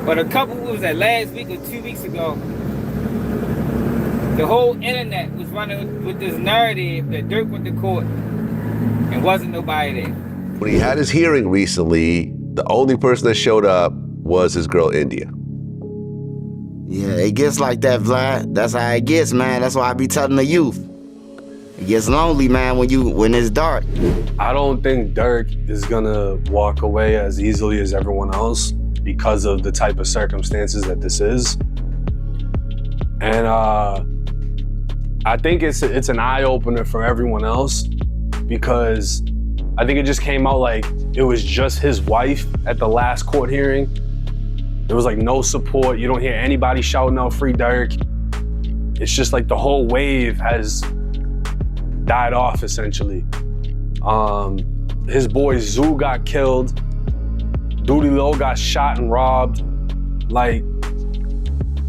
But what was that, last week or 2 weeks ago, the whole internet was running with this narrative that Durk went to court and wasn't nobody there. When he had his hearing recently, the only person that showed up was his girl, India. Yeah, it gets like that, Vlad. That's how it gets, man. That's why I be telling the youth. It gets lonely, man, when it's dark. I don't think Durk is gonna walk away as easily as everyone else because of the type of circumstances that this is. And I think it's an eye-opener for everyone else because I think it just came out like it was just his wife at the last court hearing. There was like no support. You don't hear anybody shouting out free Durk. It's just like the whole wave has died off essentially. His boy Zoo got killed. Duty Low got shot and robbed. Like,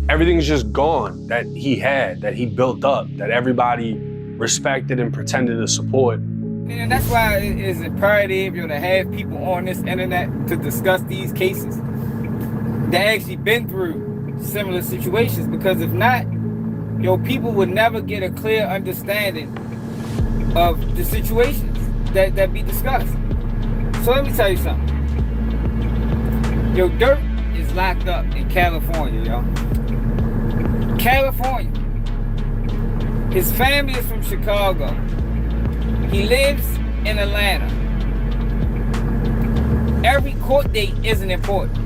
everything's just gone that he had, that he built up, that everybody respected and pretended to support. And that's why it is imperative, to have people on this internet to discuss these cases that actually been through similar situations, because if not, people would never get a clear understanding of the situations that be discussed. So let me tell you something. Durk is locked up in California, California. His family is from Chicago. He lives in Atlanta. Every court date isn't important.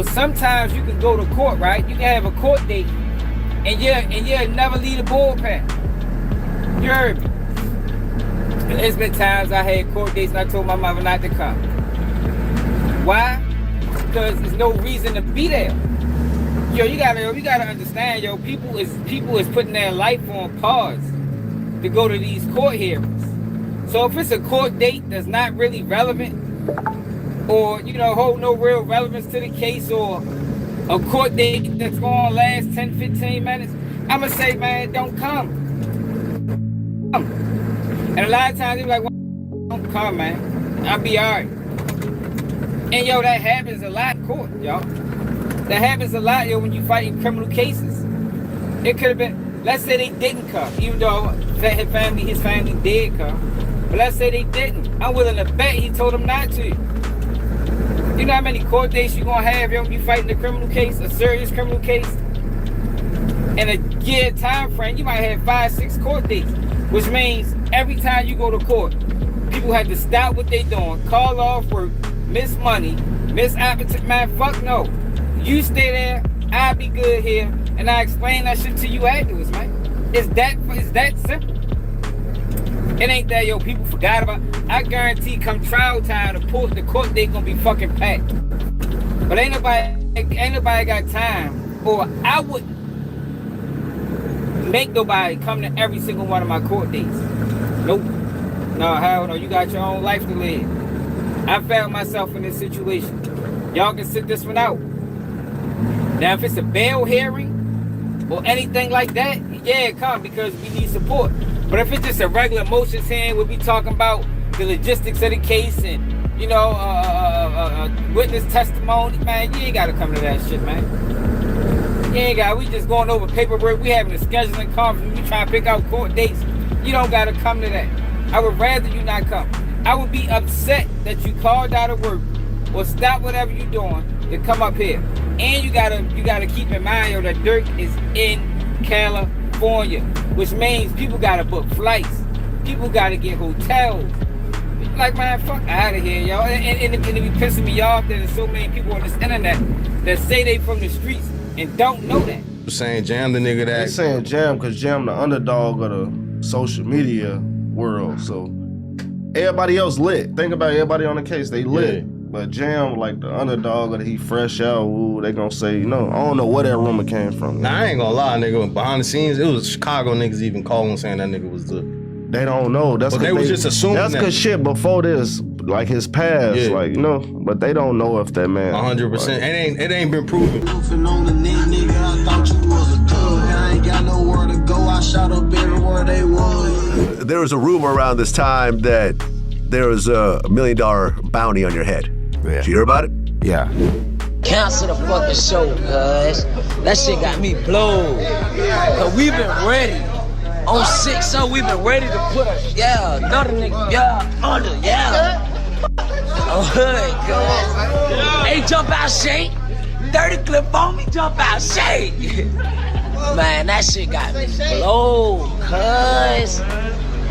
Sometimes you can go to court, right? You can have a court date and you'll never leave the bullpen. You heard me? There's been times I had court dates and I told my mother not to come. Why? Because there's no reason to be there. You gotta understand, people is putting their life on pause to go to these court hearings. So if it's a court date that's not really relevant, or hold no real relevance to the case, or a court date that's gonna last 10, 15 minutes, I'ma say, man, don't come. And a lot of times they be like, well, don't come, man. I'll be all right. And that happens a lot in court, That happens a lot, when you fight in criminal cases. It could have been, let's say they didn't come, even though his family did come. But let's say they didn't. I'm willing to bet he told them not to. You know how many court dates you gonna have, when you fighting a criminal case, a serious criminal case? In a year time frame, you might have 5, 6 court dates, which means every time you go to court, people have to stop what they doing, call off work, miss money, miss appetite. Man, fuck no. You stay there, I'll be good here, and I explain that shit to you afterwards, man. It's that simple. It ain't that, people forgot about. I guarantee come trial time, the court date gonna be fucking packed. But ain't nobody got time, or I wouldn't make nobody come to every single one of my court dates. Nope. No, hell no, you got your own life to live. I found myself in this situation. Y'all can sit this one out. Now, if it's a bail hearing or anything like that, yeah, come, because we need support. But if it's just a regular motions hearing, we'll be talking about the logistics of the case and, witness testimony, man, you ain't got to come to that shit, man. We just going over paperwork. We having a scheduling conference. We trying to pick out court dates. You don't got to come to that. I would rather you not come. I would be upset that you called out of work or stop whatever you're doing to come up here. And you gotta keep in mind, that Durk is in California, which means people gotta book flights. People gotta get hotels. Like, man, fuck out of here, y'all. And it be pissing me off that there's so many people on this internet that say they from the streets and don't know that. Saying Jam the nigga that. They saying Jam because Jam the underdog of the social media world. So everybody else lit. Think about everybody on the case, they lit. Yeah. But Jam, like the underdog, or he fresh out, ooh, they gonna say, I don't know where that rumor came from. Nah, I ain't gonna lie, nigga. Behind the scenes, it was Chicago niggas even calling saying that nigga was the. They don't know. That's but they was just assuming that's because shit before this, like his past, but they don't know if that man. 100%. It ain't been proven. There was a rumor around this time that there was a $1 million bounty on your head. Yeah. Did you hear about it? Yeah. cancel the fucking show, cuz. That shit got me blown. Cause we been ready. On 6-0, we been ready to put another nigga, under, Oh, hood, cuz. Hey, jump out, shake. 30 clip on me, jump out, shake. Man, that shit got me blown, cuz.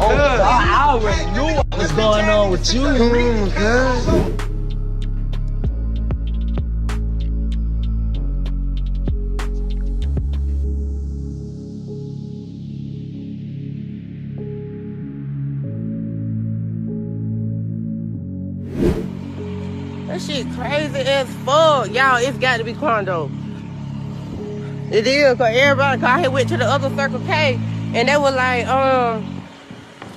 Oh, God, I already knew what was going on with you, cuz. That shit crazy as fuck. Y'all, it's got to be Quando. It is, cause everybody, cause I had went to the other Circle K, and they were like,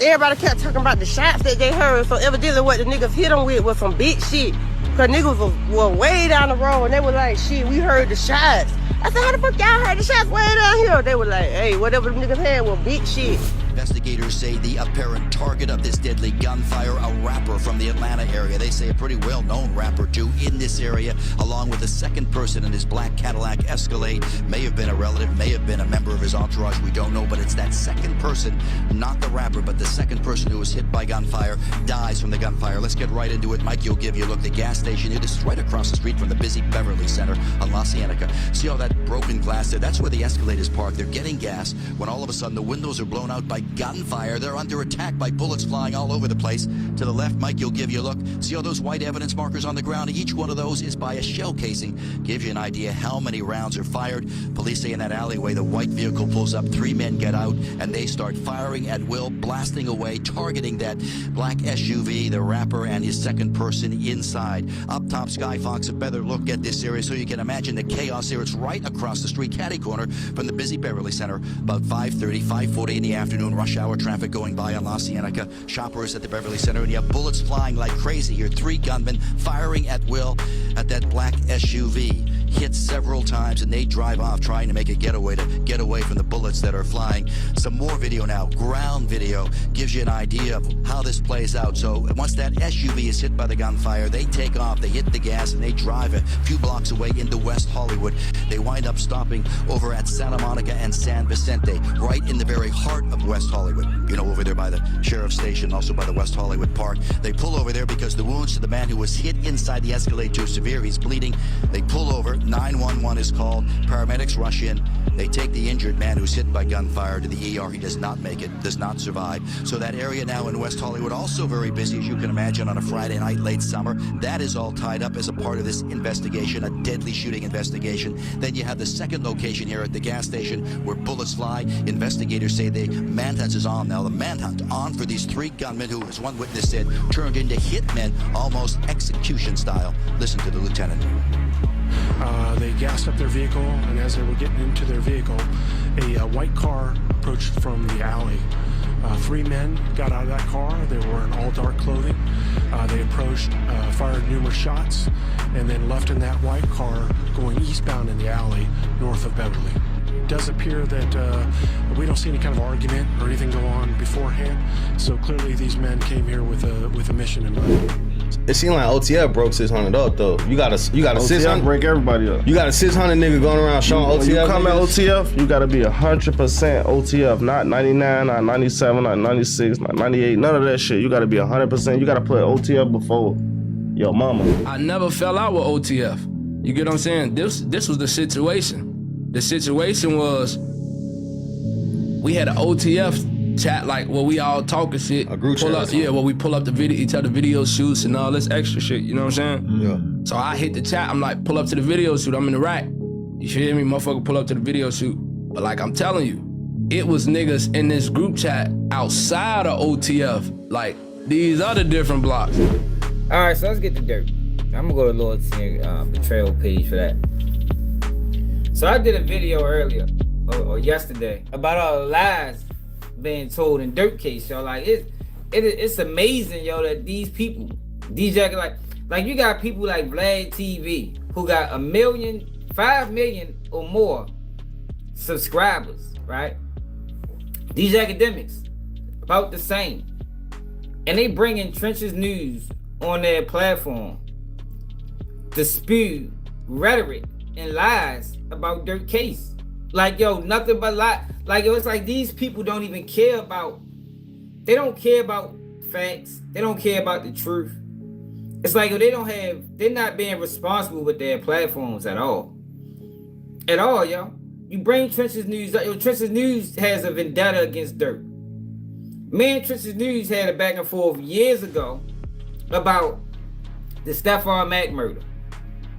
everybody kept talking about the shots that they heard, so evidently what the niggas hit them with was some big shit. Cause niggas were way down the road, and they were like, shit, we heard the shots. I said, how the fuck y'all heard the shots way down here? They were like, hey, whatever the niggas had was big shit. Investigators say the apparent target of this deadly gunfire, a rapper from the Atlanta area. They say a pretty well-known rapper, too, in this area, along with a second person in his black Cadillac Escalade. May have been a relative, may have been a member of his entourage, we don't know, but it's that second person, not the rapper, but the second person who was hit by gunfire, dies from the gunfire. Let's get right into it. Mike, you'll give you a look. The gas station here, this is right across the street from the busy Beverly Center on La Cienega. See all that broken glass there? That's where the Escalade is parked. They're getting gas when all of a sudden the windows are blown out by gunfire. They're under attack by bullets flying all over the place. To the left, Mike, you'll give you a look. See all those white evidence markers on the ground? Each one of those is by a shell casing. Give you an idea how many rounds are fired. Police say in that alleyway, the white vehicle pulls up, 3 men get out, and they start firing at will, blasting away, targeting that black SUV, the rapper, and his second person inside. Up top, Sky Fox, a better look at this area so you can imagine the chaos here. It's right across the street, catty corner from the busy Beverly Center. About 5:30, 5:40 in the afternoon, rush hour traffic going by on La Cienega. Shoppers at the Beverly Center, and you have bullets flying like crazy here. 3 gunmen firing at will at that black SUV. Hit several times, and they drive off trying to make a getaway to get away from the bullets that are flying. Some more video now, ground video, gives you an idea of how this plays out. So once that SUV is hit by the gunfire, they take off, they hit the gas, and they drive a few blocks away into West Hollywood. They wind up stopping over at Santa Monica and San Vicente, right in the very heart of West Hollywood. You know, over there by the sheriff's station, also by the West Hollywood Park. They pull over there because the wounds to the man who was hit inside the Escalade too severe. He's bleeding. They pull over. 911 is called. Paramedics rush in. They take the injured man who's hit by gunfire to the ER. He does not make it, does not survive. So that area now in West Hollywood, also very busy, as you can imagine, on a Friday night, late summer. That is all tied up as a part of this investigation, a deadly shooting investigation. Then you have the second location here at the gas station where bullets fly. Investigators say the manhunt is on now. The manhunt on for these 3 gunmen who, as one witness said, turned into hitmen, almost execution style. Listen to the lieutenant. They gassed up their vehicle, and as they were getting into their vehicle, a white car approached from the alley. 3 men got out of that car. They were in all dark clothing. They approached, fired numerous shots, and then left in that white car going eastbound in the alley north of Beverly. It does appear that we don't see any kind of argument or anything go on beforehand, so clearly these men came here with a mission in mind. It seemed like OTF broke 600 up though. You got a OTF 600 break everybody up. You got a 600 nigga going around showing OTF. When you come at niggas? OTF, you gotta be 100% OTF, not 99, not 97, not 96, not 98, none of that shit. You gotta be 100%. You gotta put OTF before your mama. I never fell out with OTF. You get what I'm saying? This was the situation. The situation was we had an OTF chat, like where we all talking shit. A group chat. Yeah, where we pull up the video, each other video shoots and all this extra shit, you know what I'm saying? Yeah. So I hit the chat, I'm like, pull up to the video shoot, I'm in the rack. You hear me, motherfucker, pull up to the video shoot. But like I'm telling you, it was niggas in this group chat outside of OTF, like these other different blocks. All right, so let's get to dirt. I'm gonna go to Lord Betrayal page for that. So I did a video earlier, or yesterday, about all the lies being told in Dirt case, yo. Like it's amazing, yo, that these people, DJ, like you got people like Vlad TV who got 1 million, 5 million or more subscribers, right? These academics, about the same. And they bring in Trenches News on their platform to spew rhetoric and lies about Durk case. Like, yo, nothing but lie. Like, yo, it's like these people don't even care about, they don't care about facts. They don't care about the truth. It's like, yo, they're not being responsible with their platforms at all. At all, yo. You bring Trenches News up. Yo, Trenches News has a vendetta against Durk. Me and Trenches News had a back and forth years ago about the Stephon Mack murder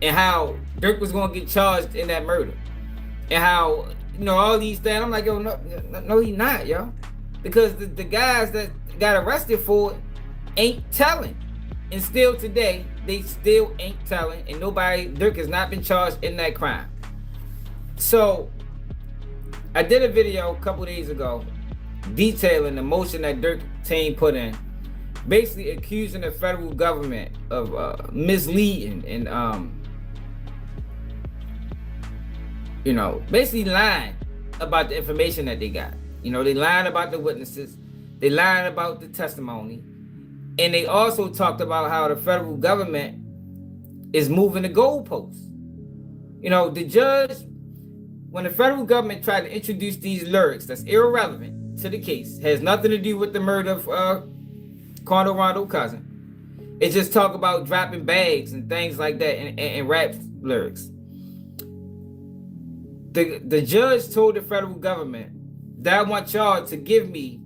and how Durk was going to get charged in that murder and how, you know, all these things. I'm like, yo, no, he not, yo. Because the guys that got arrested for it ain't telling. And still today, they still ain't telling. And Durk has not been charged in that crime. So, I did a video a couple days ago detailing the motion that Durk team put in, basically accusing the federal government of misleading and you know, basically lying about the information that they got. You know, they lying about the witnesses, they lying about the testimony, and they also talked about how the federal government is moving the goalposts. You know, the judge, when the federal government tried to introduce these lyrics that's irrelevant to the case, has nothing to do with the murder of Quando Rondo cousin. It just talk about dropping bags and things like that and rap lyrics. The judge told the federal government that I want y'all to give me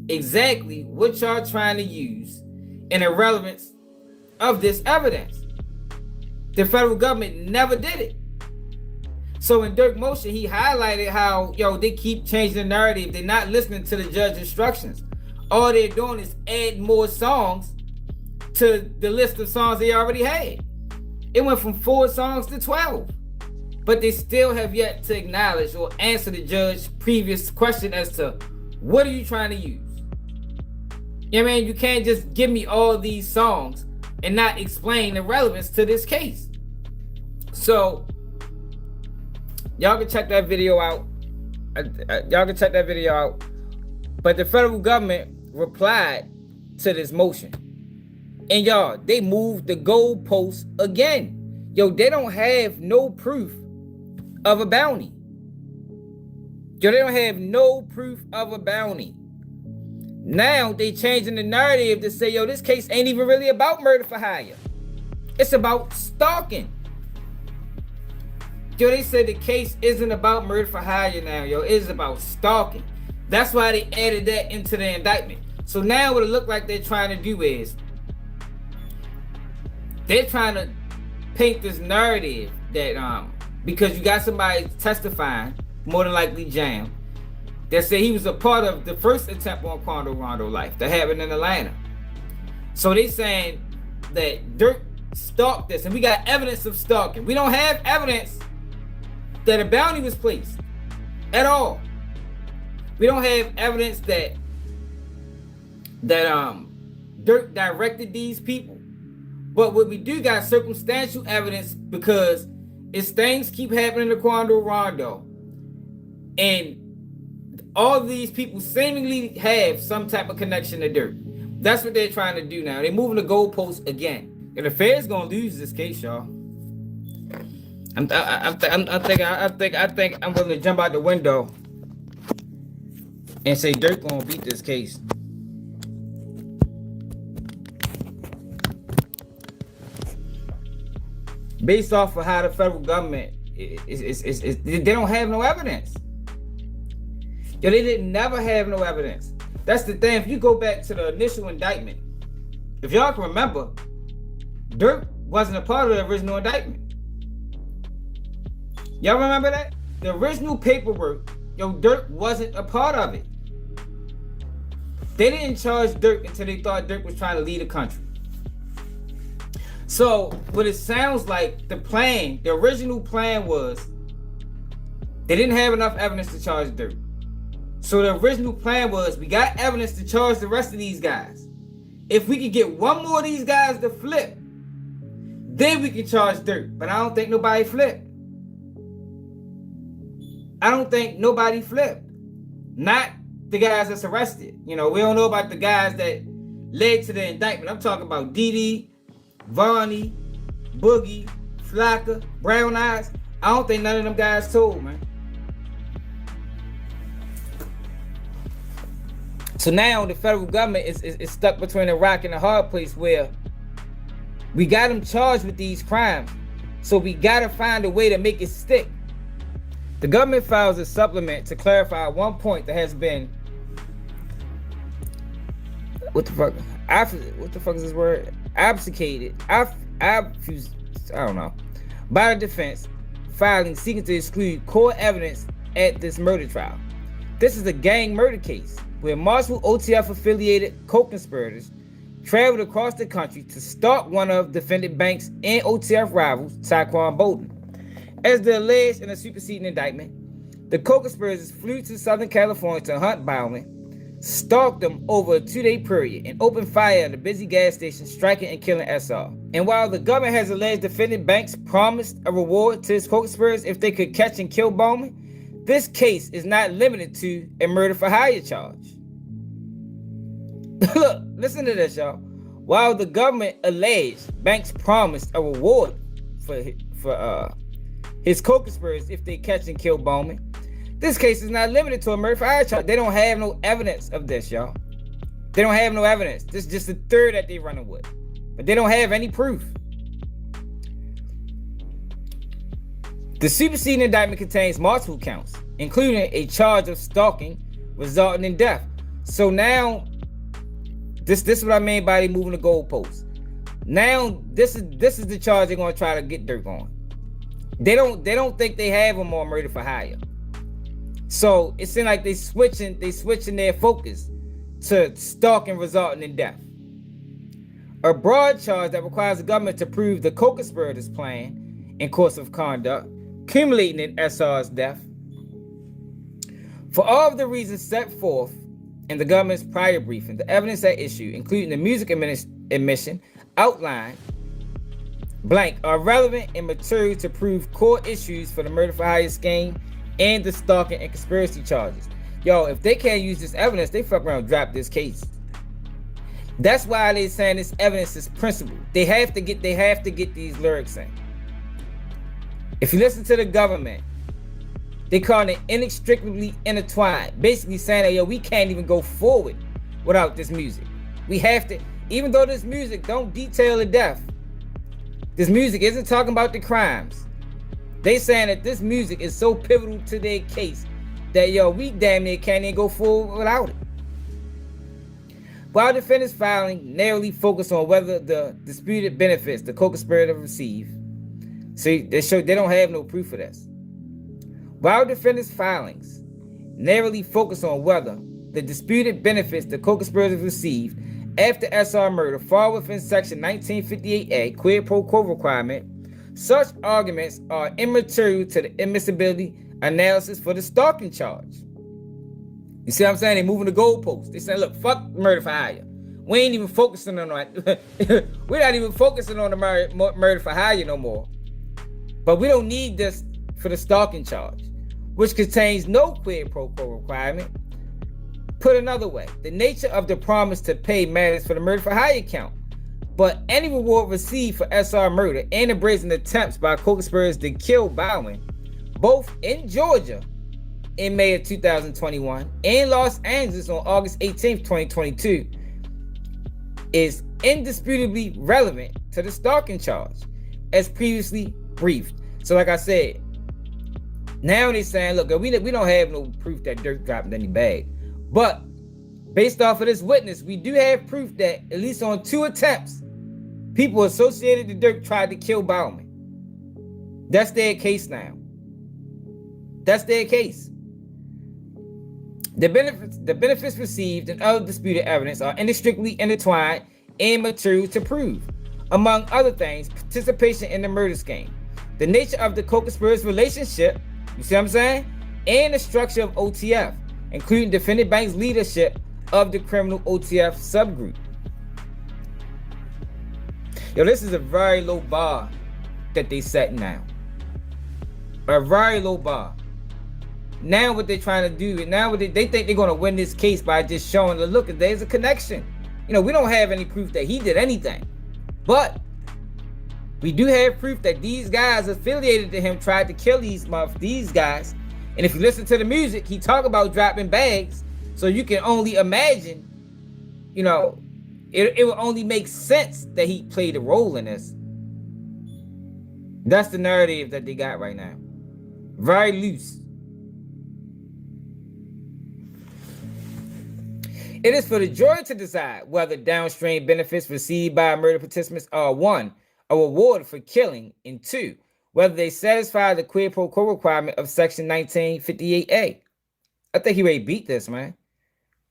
exactly what y'all trying to use and the relevance of this evidence. The federal government never did it. So in Durk motion, he highlighted how, yo, they keep changing the narrative. They're not listening to the judge's instructions. All they're doing is add more songs to the list of songs they already had. It went from 4 songs to 12. But they still have yet to acknowledge or answer the judge's previous question as to what are you trying to use? You know what I mean? You can't just give me all these songs and not explain the relevance to this case. So, y'all can check that video out. But the federal government replied to this motion. And y'all, they moved the goalposts again. Yo, they don't have no proof of a bounty. Yo, they don't have no proof of a bounty. Now they changing the narrative to say, yo, this case ain't even really about murder for hire. It's about stalking. Yo, they said the case isn't about murder for hire now, yo. It's about stalking. That's why they added that into the indictment. So now what it look like they're trying to do is they're trying to paint this narrative that because you got somebody testifying, more than likely Jam, that said he was a part of the first attempt on Quando Rondo life that happened in Atlanta. So they saying that Durk stalked this, and we got evidence of stalking. We don't have evidence that a bounty was placed at all. We don't have evidence that Durk directed these people. But what we do got circumstantial evidence, because it's things keep happening to Quando Rondo, and all these people seemingly have some type of connection to Durk. That's what they're trying to do now. They're moving the goalposts again. And the Fed's gonna lose this case, y'all. I think I'm willing to jump out the window and say Durk gonna beat this case. Based off of how the federal government they don't have no evidence. Yo, they didn't never have no evidence. That's the thing. If you go back to the initial indictment, if y'all can remember, Durk wasn't a part of the original indictment. Y'all remember that? The original paperwork, yo, Durk wasn't a part of it. They didn't charge Durk until they thought Durk was trying to lead the country. So what it sounds like, the original plan was, they didn't have enough evidence to charge Durk. So the original plan was, we got evidence to charge the rest of these guys. If we could get one more of these guys to flip, then we can charge Durk. But I don't think nobody flipped. Not the guys that's arrested. You know, we don't know about the guys that led to the indictment. I'm talking about Didi, Vonnie, Boogie, Flocker, Brown Eyes. I don't think none of them guys told, man. So now the federal government is stuck between a rock and a hard place where we got them charged with these crimes. So we gotta find a way to make it stick. The government files a supplement to clarify one point that has been, what the fuck is this word? Obfuscated. I don't know. By the defense, filing seeking to exclude core evidence at this murder trial. This is a gang murder case where multiple OTF-affiliated co-conspirators traveled across the country to stalk one of defendant Banks and OTF rivals, Taquan Bolden. As the alleged in a superseding indictment, the co-conspirators flew to Southern California to hunt Bowman, stalked them over a 2-day period, and opened fire at a busy gas station, striking and killing SR. And while the government has alleged defendant Banks promised a reward to his co-conspirators if they could catch and kill Bowman, this case is not limited to a murder for hire charge. Look, listen to this, y'all. While the government alleged Banks promised a reward for his co-conspirators if they catch and kill Bowman, this case is not limited to a murder for hire charge. They don't have no evidence of this, y'all. They don't have no evidence. This is just the third that they're running with. But they don't have any proof. The superseding indictment contains multiple counts, including a charge of stalking resulting in death. So now, this is what I mean by they moving the goalposts. Now, this is the charge they're gonna try to get Durk on. They don't think they have him on murder for hire. So it seems like they switching their focus to stalking resulting in death. A broad charge that requires the government to prove the co-conspirators' plan and course of conduct, culminating in SR's death. For all of the reasons set forth in the government's prior briefing, the evidence at issue, including the music admission, outline, blank, are relevant and material to prove core issues for the murder for hire scheme and the stalking and conspiracy charges. Yo, if they can't use this evidence, they fuck around and drop this case. That's why they saying this evidence is principle. They have to get these lyrics in. If you listen to the government, they call it inextricably intertwined. Basically saying that, yo, we can't even go forward without this music. We have to, even though this music don't detail the death, this music isn't talking about the crimes. They saying that this music is so pivotal to their case that, yo, we damn near can't even go forward without it. While defendants filing narrowly focus on whether the disputed benefits the co-conspirator received, see, they don't have no proof of this. While defendants' filings narrowly focus on whether the disputed benefits the co-conspirators received after SR murder fall within Section 1958A quid pro quo requirement, such arguments are immaterial to the admissibility analysis for the stalking charge. You see what I'm saying? They moving the goalposts. They saying, look, fuck murder for hire. We ain't even focusing on that. We're not even focusing on the murder for hire no more. But we don't need this for the stalking charge, which contains no quid pro quo requirement. Put another way, the nature of the promise to pay matters for the murder for hire count, but any reward received for SR murder and the brazen attempts by co-conspirators to kill Bowman, both in Georgia in May of 2021 and Los Angeles on August 18th, 2022, is indisputably relevant to the stalking charge, as previously briefed. So like I said, now they're saying, look, we don't have no proof that Durk dropped any bag. But based off of this witness, we do have proof that at least on 2 attempts, people associated to Durk tried to kill Bowman. That's their case now. That's their case. The benefits received and other disputed evidence are inextricably intertwined and material to prove. Among other things, participation in the murder scheme, the nature of the co-conspirators' relationship, you see what I'm saying? And the structure of OTF, including defendant Banks' leadership of the criminal OTF subgroup. Yo, this is a very low bar that they set now. A very low bar. Now what they're trying to do, now they think they're going to win this case by just showing the look, there's a connection. You know, we don't have any proof that he did anything. But We do have proof that these guys affiliated to him tried to kill these guys. And if you listen to the music, he talk about dropping bags. So you can only imagine, you know, it will only make sense that he played a role in this. That's the narrative that they got right now. Very loose. It is for the jury to decide whether downstream benefits received by murder participants are 1, a reward for killing, and 2, whether they satisfy the quid pro quo requirement of Section 1958A. I think he already beat this, man.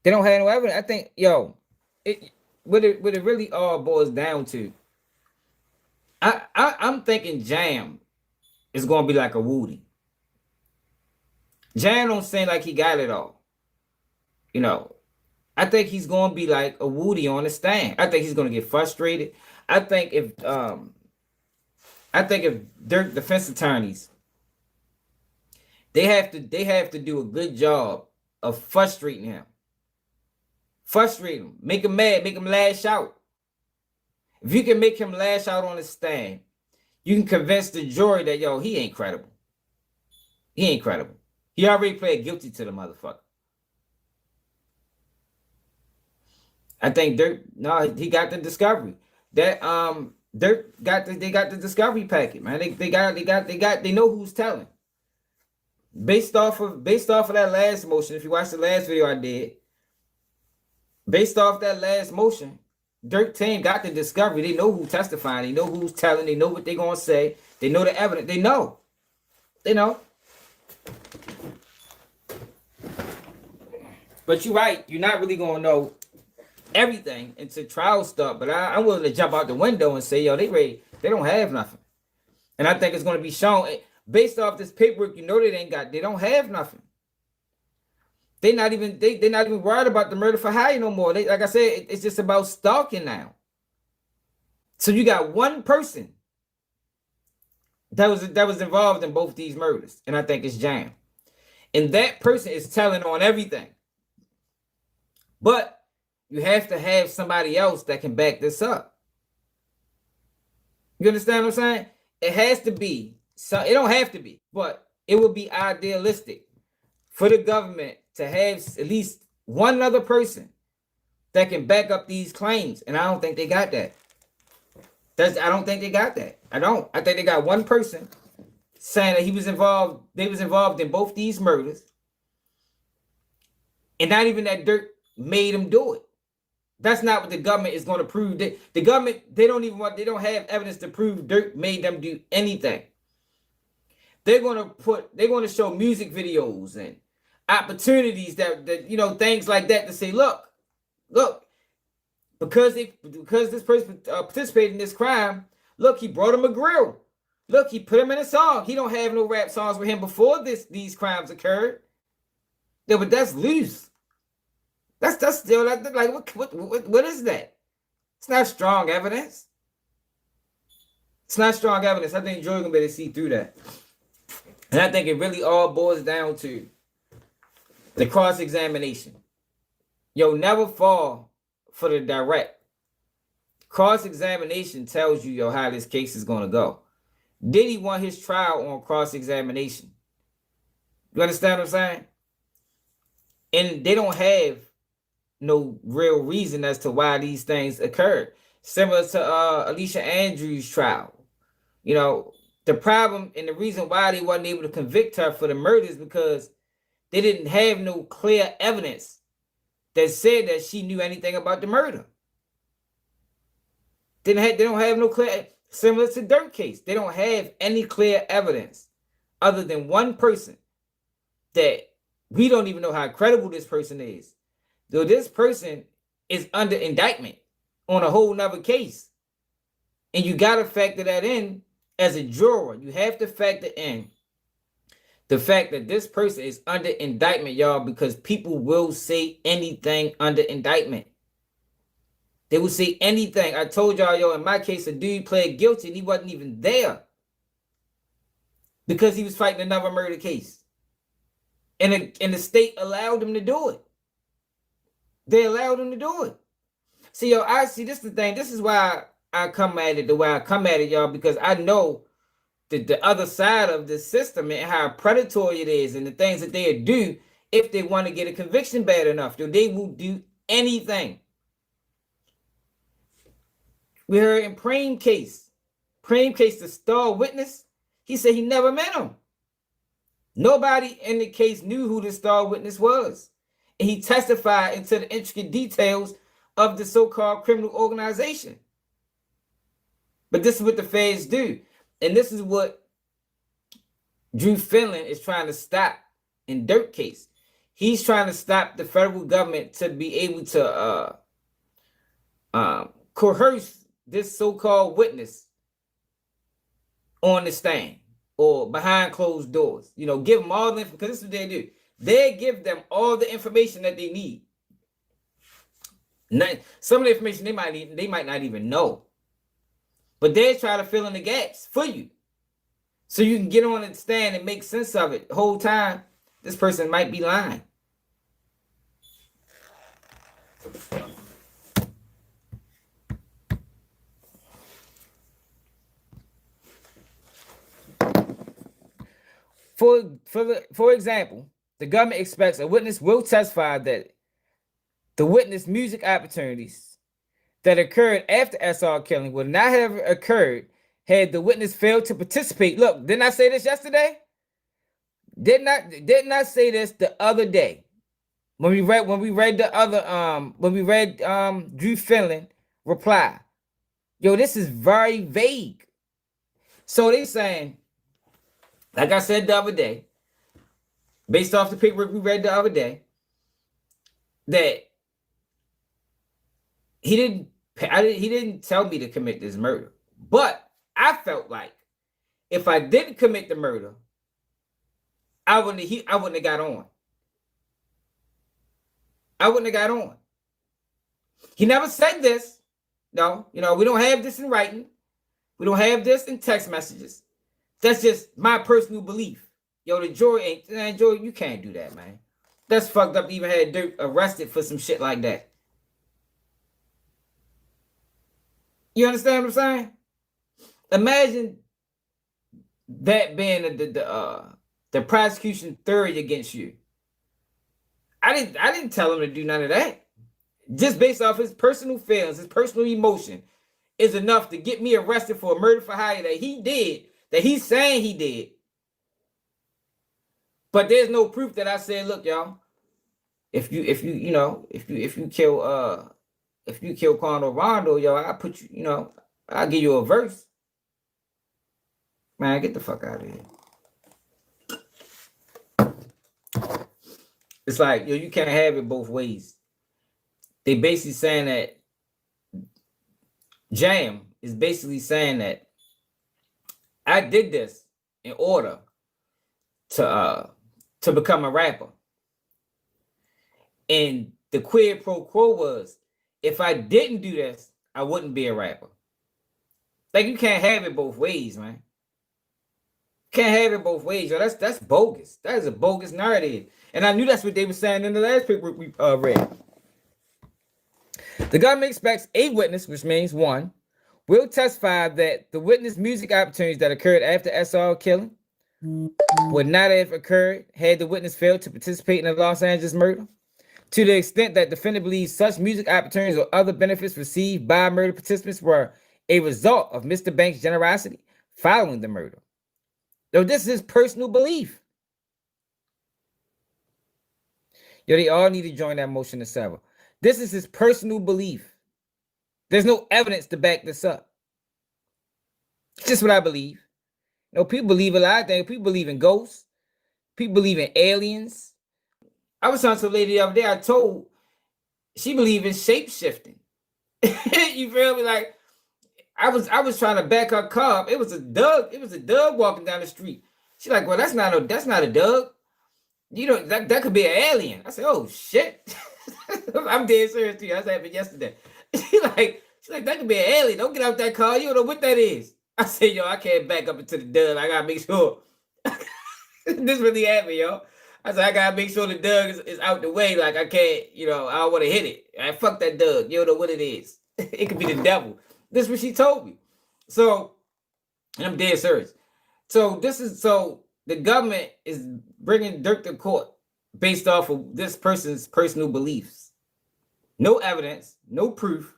They don't have no evidence. I think, what it really all boils down to, I'm thinking Jam is going to be like a Woody. Jam don't seem like he got it all. I think he's going to be like a Woody on the stand. I think he's going to get frustrated. I think if Durk defense attorneys, they have to do a good job of frustrating him. Frustrate him. Make him mad. Make him lash out. If you can make him lash out on the stand, you can convince the jury that, he ain't credible. He ain't credible. He already pled guilty to the motherfucker. I think Durk, he got the discovery. That Durk they got the discovery packet, man. They know who's telling. Based off of that last motion, if you watch the last video I did, based off that last motion, Durk team got the discovery. They know who's testifying. They know who's telling. They know what they're gonna say. They know the evidence. They know. But you're right. You're not really gonna know everything until trial stuff. But I'm willing to jump out the window and say, they don't have nothing. And I think it's gonna be shown based off this paperwork. They don't have nothing. They're not even worried about the murder for hire no more. Like I said, it's just about stalking now. So you got one person that was involved in both these murders, and I think it's Jam. And that person is telling on everything. But you have to have somebody else that can back this up. You understand what I'm saying? It has to be. So it don't have to be, but it would be idealistic for the government to have at least one other person that can back up these claims. And I don't think they got that. I don't think they got that. I think they got one person saying that they was involved in both these murders. And not even that Durk made him do it. That's not what the government is going to prove. The government, they don't have evidence to prove Durk made them do anything. They're going to show music videos and opportunities that things like that to say, look, because this person participated in this crime, look, he brought him a grill. Look, he put him in a song. He don't have no rap songs with him before these crimes occurred. Yeah, but that's loose. That's still like what is that? It's not strong evidence. It's not strong evidence. I think Joy gonna be able to see through that. And I think it really all boils down to the cross-examination. Never fall for the direct. Cross-examination tells you, how this case is gonna go. Diddy won his trial on cross-examination. You understand what I'm saying? And they don't have no real reason as to why these things occurred. Similar to Alicia Andrews' trial. The problem and the reason why they wasn't able to convict her for the murder is because they didn't have no clear evidence that said that she knew anything about the murder. They don't have no clear, similar to Durk case. They don't have any clear evidence other than one person that we don't even know how credible this person is. Though this person is under indictment on a whole nother case. And you got to factor that in as a juror. You have to factor in the fact that this person is under indictment, y'all, because people will say anything under indictment. They will say anything. I told y'all, in my case, a dude pled guilty and he wasn't even there because he was fighting another murder case. And the state allowed him to do it. They allowed him to do it. See, this is the thing. This is why I come at it the way I come at it, y'all, because I know the other side of the system and how predatory it is and the things that they do if they want to get a conviction bad enough. They will do anything. We heard in Preem case, the star witness, he said he never met him. Nobody in the case knew who the star witness was. And he testified into the intricate details of the so-called criminal organization. But this is what the feds do. And this is what Drew Finland is trying to stop in Durk case. He's trying to stop the federal government to be able to coerce this so-called witness on the stand or behind closed doors. You know, give them all the information, because this is what they do. They give them all the information that they need. Some of the information they might not even know. But they try to fill in the gaps for you. So you can get on the stand and make sense of it. The whole time, this person might be lying. For example, the government expects a witness will testify that the witness music opportunities that occurred after SR killing would not have occurred had the witness failed to participate. Look, didn't I say this yesterday? Didn't I say this the other day? When we read Drew Finland reply. Yo, this is very vague. So they saying, like I said the other day, based off the paperwork we read the other day, that he didn't tell me to commit this murder. But I felt like if I didn't commit the murder, I wouldn't have got on. I wouldn't have got on. He never said this. No, we don't have this in writing. We don't have this in text messages. That's just my personal belief. Yo, the jury you can't do that, man. That's fucked up to even have Durk arrested for some shit like that. You understand what I'm saying? Imagine that being the prosecution theory against you. I didn't tell him to do none of that. Just based off his personal feelings, his personal emotion is enough to get me arrested for a murder for hire that he did, that he's saying he did. But there's no proof that I said, look, y'all, if you kill Quando Rondo, yo, I put you, I'll give you a verse. Man, get the fuck out of here. It's like, yo, you can't have it both ways. They basically saying that Jam is basically saying that I did this in order to become a rapper. And the quid pro quo was, if I didn't do this, I wouldn't be a rapper. Like, you can't have it both ways, man. Can't have it both ways, yo. That's bogus. That is a bogus narrative. And I knew that's what they were saying in the last paper we read. The government expects a witness, which means one, will testify that the witness music opportunities that occurred after SR killing would not have occurred had the witness failed to participate in the Los Angeles murder. To the extent that defendant believes such music opportunities or other benefits received by murder participants were a result of Mr. Banks' generosity following the murder. Yo, this is his personal belief. Yo, they all need to join that motion to sever. This is his personal belief. There's no evidence to back this up. It's just what I believe. People believe a lot of things. People believe in ghosts. People believe in aliens. I was talking to a lady the other day. I told she believed in shape shifting. You feel me? Like I was trying to back her car up. It was a Doug. It was a Doug walking down the street. She's like, well, that's not a Doug. That could be an alien. I said, oh shit. I'm dead serious to you. That happened yesterday. She's like, that could be an alien. Don't get out that car. You don't know what that is. I said, yo, I can't back up into the Doug. I gotta make sure. This really happened, yo. I said, I gotta make sure the Doug is out the way. Like, I can't, I don't want to hit it. Fuck that Doug. You don't know what it is. It could be the devil. This is what she told me. So, and I'm dead serious. So the government is bringing Durk to court based off of this person's personal beliefs. No evidence, no proof.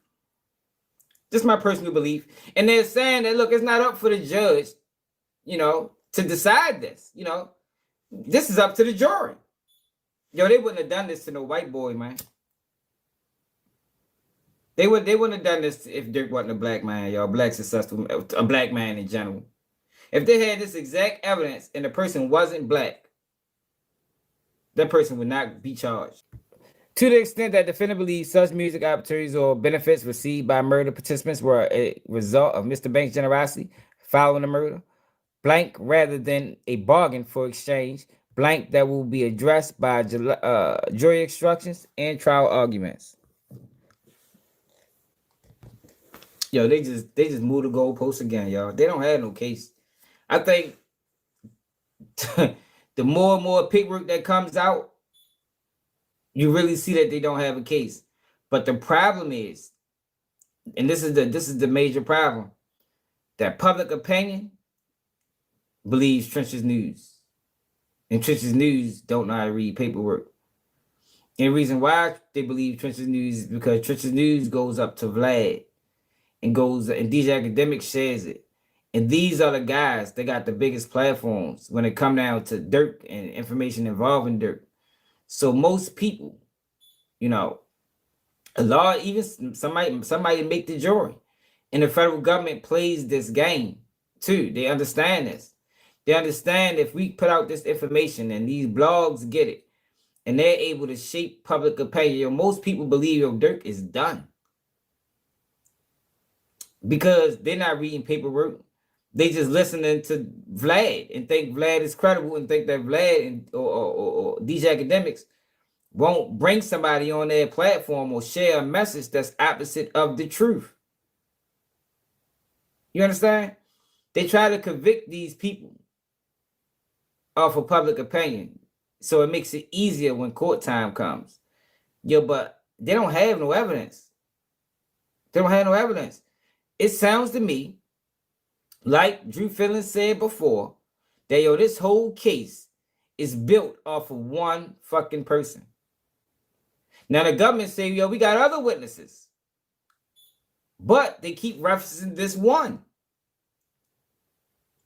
Just my personal belief. And they're saying that, look, it's not up for the judge, to decide this. This is up to the jury. Yo, they wouldn't have done this to no white boy, man. They wouldn't have done this if Durk wasn't a black man, y'all. Black successful, a black man in general. If they had this exact evidence and the person wasn't black, that person would not be charged. To the extent that defendant believes such music opportunities or benefits received by murder participants were a result of Mr. Banks' generosity following the murder, blank rather than a bargain for exchange, blank that will be addressed by jury instructions and trial arguments. Yo, they just moved the goalposts again, y'all. They don't have no case. I think the more and more paperwork that comes out, you really see that they don't have a case. But the problem is, and this is the major problem, that public opinion believes Trench's News. And Trench's News don't know how to read paperwork. And the reason why they believe Trench's News is because Trench's News goes up to Vlad and DJ Academic shares it. And these are the guys that got the biggest platforms when it come down to Durk and information involving Durk. So most people, a law, even somebody make the jury. And the federal government plays this game too. They understand this. They understand if we put out this information and these blogs get it, and they're able to shape public opinion, most people believe Durk is done. Because they're not reading paperwork. They just listening to Vlad and think Vlad is credible and think that Vlad or DJ Academics won't bring somebody on their platform or share a message that's opposite of the truth. You understand? They try to convict these people off of public opinion. So it makes it easier when court time comes. But they don't have no evidence. They don't have no evidence. It sounds to me like Drew Fillon said before, that this whole case is built off of one fucking person. Now the government say, we got other witnesses. But they keep referencing this one.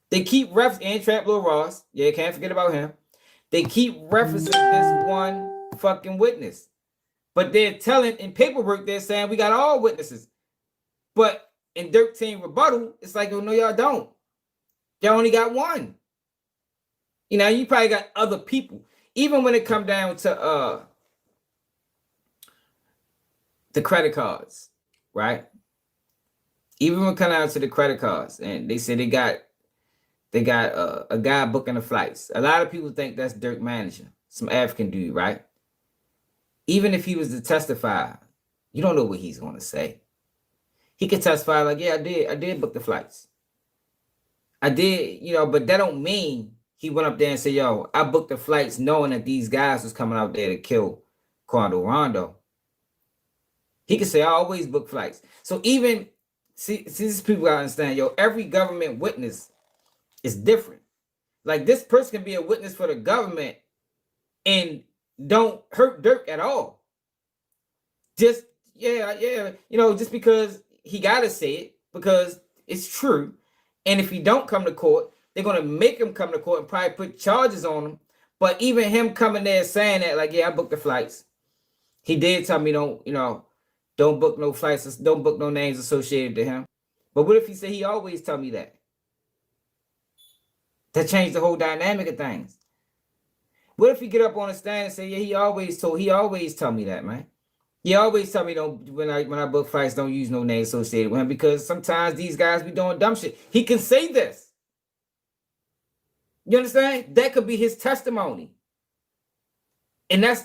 They keep and Trap Lil Ross. Yeah, can't forget about him. They keep referencing this one fucking witness. But they're telling in paperwork, they're saying we got all witnesses. But in Durk team rebuttal, it's like, no, y'all don't. Y'all only got one. You probably got other people. Even when it come down to the credit cards, right? Even when it come down to the credit cards, and they say they got a guy booking the flights. A lot of people think that's Durk manager, some African dude, right? Even if he was to testify, you don't know what he's going to say. He could testify like, yeah, I did book the flights. I did, but that don't mean he went up there and said, I booked the flights knowing that these guys was coming out there to kill Quando Rondo. He could say, I always book flights. So even, see these people gotta understand, every government witness is different. Like this person can be a witness for the government and don't hurt Durk at all. Just, just because he got to say it because it's true. And if he don't come to court, they're going to make him come to court and probably put charges on him. But even him coming there saying that, like, yeah, I booked the flights. He did tell me don't book no flights, don't book no names associated to him. But what if he said he always tell me that? That changed the whole dynamic of things. What if he get up on the stand and say, yeah, he always tell me that, man. He always tell me when I book flights, don't use no name associated with him because sometimes these guys be doing dumb shit. He can say this. You understand? That could be his testimony. And that's,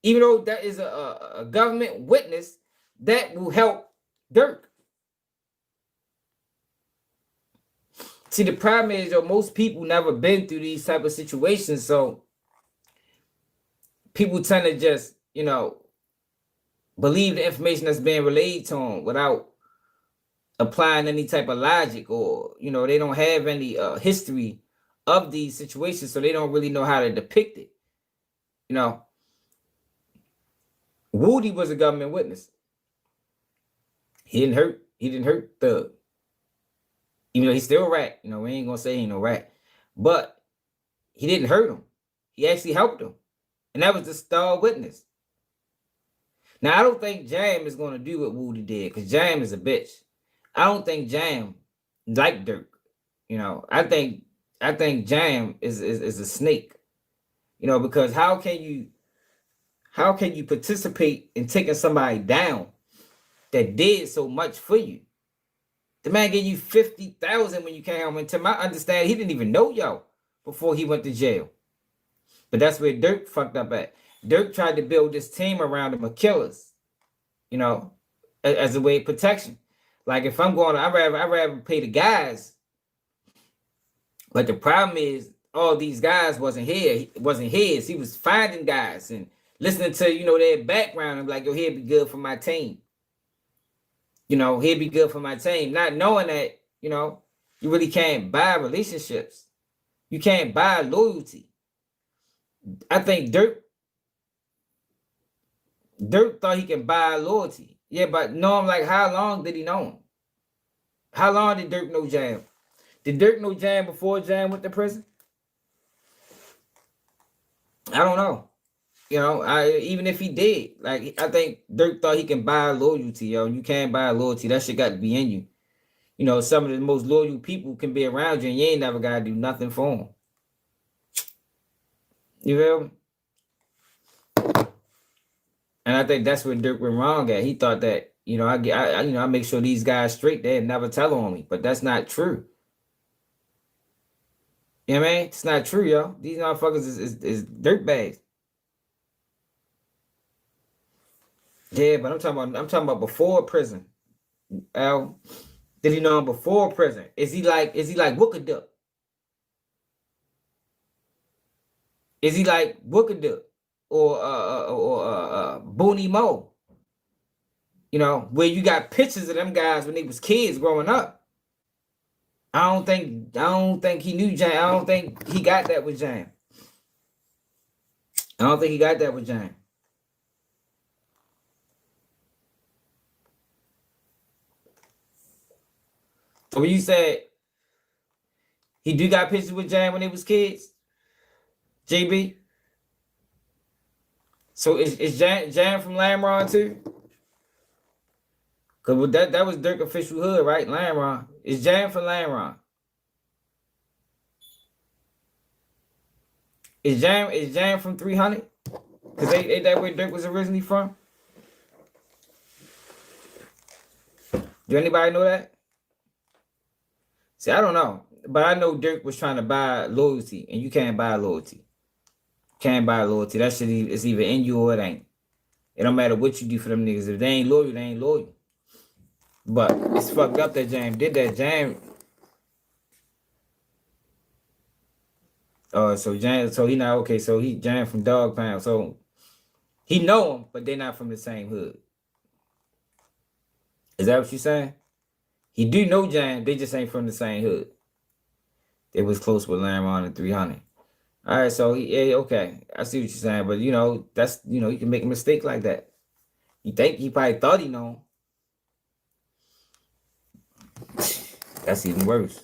even though that is a government witness, that will help Durk. See, the problem is, most people never been through these type of situations, so people tend to just, believe the information that's being relayed to them without applying any type of logic, or they don't have any history of these situations, so they don't really know how to depict it. Woody was a government witness. He didn't hurt Thug. Even though he's still a rat. We ain't gonna say he ain't no rat. But he didn't hurt him. He actually helped him. And that was the star witness. Now, I don't think Jam is gonna do what Woody did, because Jam is a bitch. I don't think Jam like Durk. I think Jam is a snake. Because how can you participate in taking somebody down that did so much for you? The man gave you 50,000 when you came home, and to my understanding, he didn't even know y'all before he went to jail. But that's where Durk fucked up at. Durk tried to build this team around him of killers, as a way of protection. Like, if I'm going, I'd rather pay the guys. But the problem is, all these guys wasn't here. It wasn't his. He was finding guys and listening to, their background and like, yo, he'd be good for my team. He'd be good for my team. Not knowing that, you really can't buy relationships. You can't buy loyalty. I think Durk thought he can buy loyalty. Yeah, but know him, like, how long did he know him? How long did Durk know Jam? Did Durk know Jam before Jam went to prison? I don't know. Even if he did, like, I think Durk thought he can buy loyalty, yo. You can't buy loyalty. That shit got to be in you. Some of the most loyal people can be around you, and you ain't never got to do nothing for them. You feel me? And I think that's where Durk went wrong at. He thought that, I make sure these guys straight, they never tell on me. But that's not true. You know what I mean? It's not true, yo. These motherfuckers is dirtbags. Yeah, but I'm talking about before prison. Al, did he know him before prison? Is he like Wookaduk? Is he like Wookaduk or Booney Mo? Where you got pictures of them guys when they was kids growing up. I don't think he knew Jam. I don't think he got that with Jam. I don't think he got that with Jam. So when you said he do got pictures with Jam when they was kids, JB? So is Jam from Lamron too? Cause that was Durk official hood, right? Lamron. Is Jam from Lamron? Is Jam from 300? Cause ain't that where Durk was originally from? Do anybody know that? See, I don't know. But I know Durk was trying to buy loyalty, and you can't buy loyalty. Can't buy loyalty. That shit is either in you or it ain't. It don't matter what you do for them niggas. If they ain't loyal, they ain't loyal. But it's fucked up that Jam did that. Jam. So he not okay. So he Jam from Dog Pound. So he know him, but they're not from the same hood. Is that what you saying? He do know Jam, they just ain't from the same hood. They was close with Lamron and 300. All right, so okay, I see what you're saying, but that's you can make a mistake like that. You think he probably thought he know. That's even worse.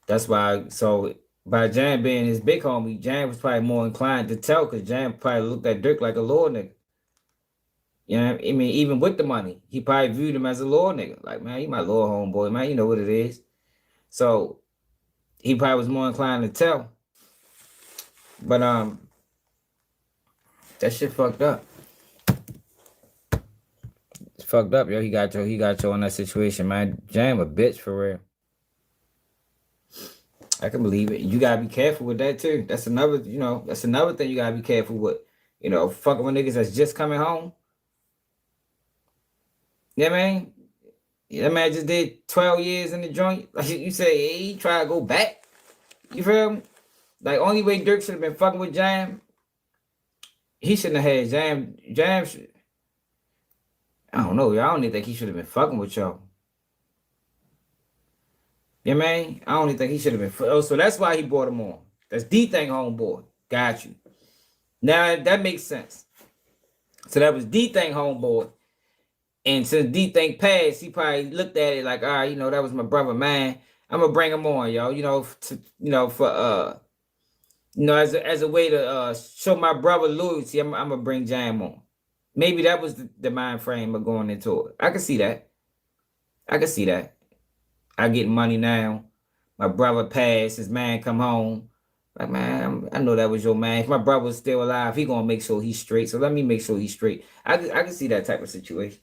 That's why. So by Jam being his big homie, Jam was probably more inclined to tell, because Jam probably looked at Durk like a loyal nigga. You know what I mean? Even with the money, he probably viewed him as a loyal nigga. Like, man, he my loyal homeboy, man. You know what it is. So he probably was more inclined to tell. But that shit fucked up. It's fucked up, yo. He got you in that situation, man. Jam a bitch for real. I can believe it. You gotta be careful with that too. That's another thing you gotta be careful with. Fucking with niggas that's just coming home. Yeah, man. That man just did 12 years in the joint. Like you say, hey, he try to go back. You feel me? Like, only way Durk should have been fucking with Jam, he shouldn't have had Jam should. I don't know, y'all. I don't even think he should have been fucking with y'all. You know what I mean? I don't even think he should have been. Oh, so that's why he brought him on. That's D-Thing homeboy. Got you. Now that makes sense. So that was D-Thing homeboy. And since D-Thing passed, he probably looked at it like, all right, you know, that was my brother, man. I'm gonna bring him on, yo. You know, for as a way to show my brother loyalty, I'm gonna bring Jam on. Maybe that was the mind frame of going into it. I can see that. I can see that. I get money now. My brother passed. His man come home. Like, man, I know that was your man. If my brother was still alive, he gonna make sure he's straight. So let me make sure he's straight. I can see that type of situation.